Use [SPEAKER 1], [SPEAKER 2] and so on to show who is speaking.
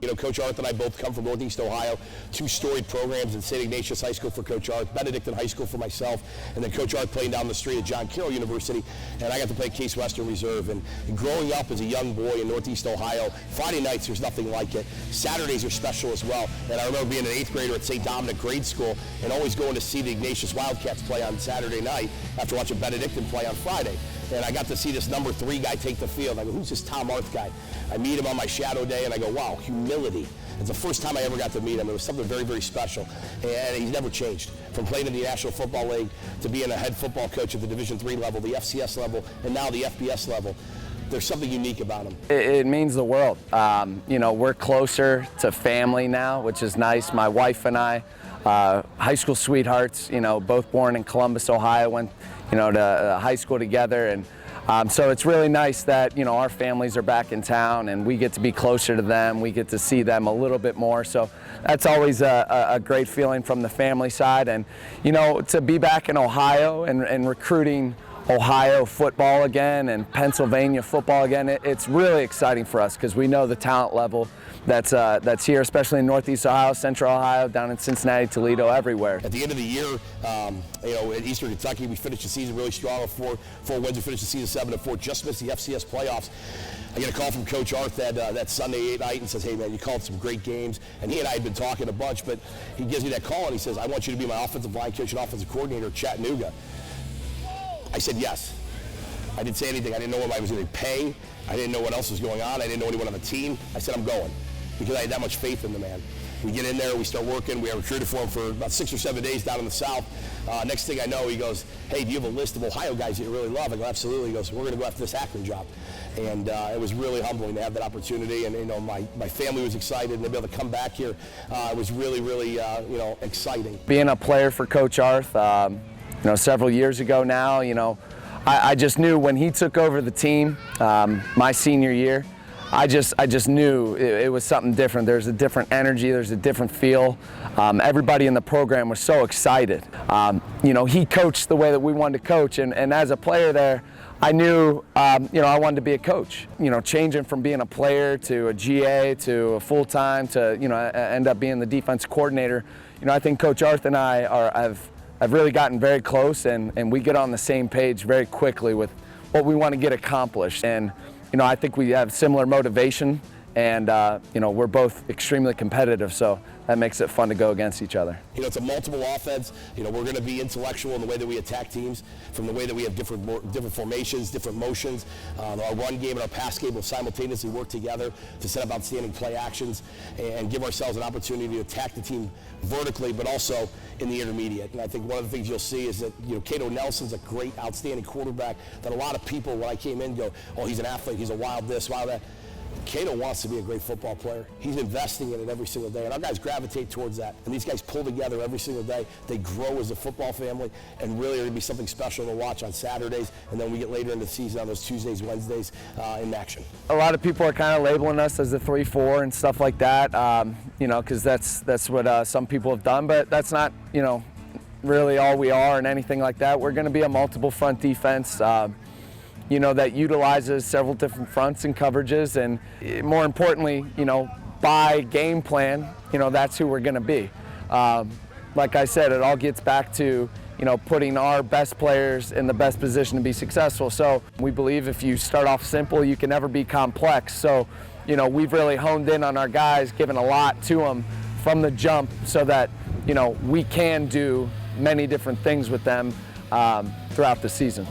[SPEAKER 1] You know, Coach Arth and I both come from Northeast Ohio, two storied programs in St. Ignatius High School for Coach Arth, Benedictine High School for myself, and then Coach Arth playing down the street at John Carroll University, and I got to play Case Western Reserve. And growing up as a young boy in Northeast Ohio, Friday nights there's nothing like it. Saturdays are special as well. And I remember being an 8th grader at St. Dominic Grade School and always going to see the Ignatius Wildcats play on Saturday night after watching Benedictine play on Friday. And I got to see this number 3 guy take the field. I go, who's this Tom Arth guy? I meet him on my shadow day, and I go, wow, humility. It's the first time I ever got to meet him. It was something very, very special. And he's never changed. From playing in the National Football League to being a head football coach at the Division III level, the FCS level, and now the FBS level. There's something unique about him.
[SPEAKER 2] It means the world. You know, we're closer to family now, which is nice. My wife and I, high school sweethearts, you know, both born in Columbus, Ohio, went, you know, to high school together. And so it's really nice that, you know, our families are back in town and we get to be closer to them. We get to see them a little bit more. So that's always a great feeling from the family side. And, you know, to be back in Ohio and recruiting Ohio football again and Pennsylvania football again, it's really exciting for us because we know the talent level that's here, especially in Northeast Ohio, Central Ohio, down in Cincinnati, Toledo, everywhere.
[SPEAKER 1] At the end of the year, you know, at Eastern Kentucky, we finished the season really strong with four wins. We finished the season 7-4, just missed the FCS playoffs. I get a call from Coach Arth that Sunday night and says, hey man, you called some great games. And he and I had been talking a bunch, but he gives me that call and he says, I want you to be my offensive line coach and offensive coordinator at Chattanooga. I said yes. I didn't say anything. I didn't know what I was going to pay. I didn't know what else was going on. I didn't know anyone on the team. I said I'm going because I had that much faith in the man. We get in there, we start working. We have recruited for him for about 6 or 7 days down in the South. Next thing I know, he goes, hey, do you have a list of Ohio guys that you really love? I go, absolutely. He goes, we're going to go after this Akron job. And it was really humbling to have that opportunity. And, you know, my family was excited and to be able to come back here. It was really, really, you know, exciting.
[SPEAKER 2] Being a player for Coach Arth, you know, several years ago now, you know, I just knew when he took over the team my senior year, I just knew it was something different. There's a different energy, there's a different feel. Everybody in the program was so excited. You know, he coached the way that we wanted to coach, and as a player there, I knew, you know, I wanted to be a coach. You know, changing from being a player to a GA to a full-time to, you know, end up being the defense coordinator. You know, I think Coach Arth and I have really gotten very close, and we get on the same page very quickly with what we want to get accomplished. And, you know, I think we have similar motivation, and, you know, we're both extremely competitive, so that makes it fun to go against each other.
[SPEAKER 1] You know, it's a multiple offense. You know, we're going to be intellectual in the way that we attack teams, from the way that we have different formations, different motions. Our run game and our pass game will simultaneously work together to set up outstanding play actions and give ourselves an opportunity to attack the team vertically, but also in the intermediate. And I think one of the things you'll see is that, you know, Cato Nelson's a great, outstanding quarterback that a lot of people, when I came in, go, oh, he's an athlete, he's a wild this, wild that. Cato wants to be a great football player. He's investing in it every single day, and our guys gravitate towards that. And these guys pull together every single day. They grow as a football family, and really are going to be something special to watch on Saturdays, and then we get later in the season on those Tuesdays, Wednesdays in action.
[SPEAKER 2] A lot of people are kind of labeling us as the 3-4 and stuff like that, you know, because that's what some people have done, but that's not, you know, really all we are and anything like that. We're going to be a multiple front defense. You know, that utilizes several different fronts and coverages, and more importantly, you know, by game plan, you know, that's who we're going to be. Like I said, it all gets back to, you know, putting our best players in the best position to be successful. So we believe if you start off simple, you can never be complex. So, you know, we've really honed in on our guys, given a lot to them from the jump so that, you know, we can do many different things with them throughout the season.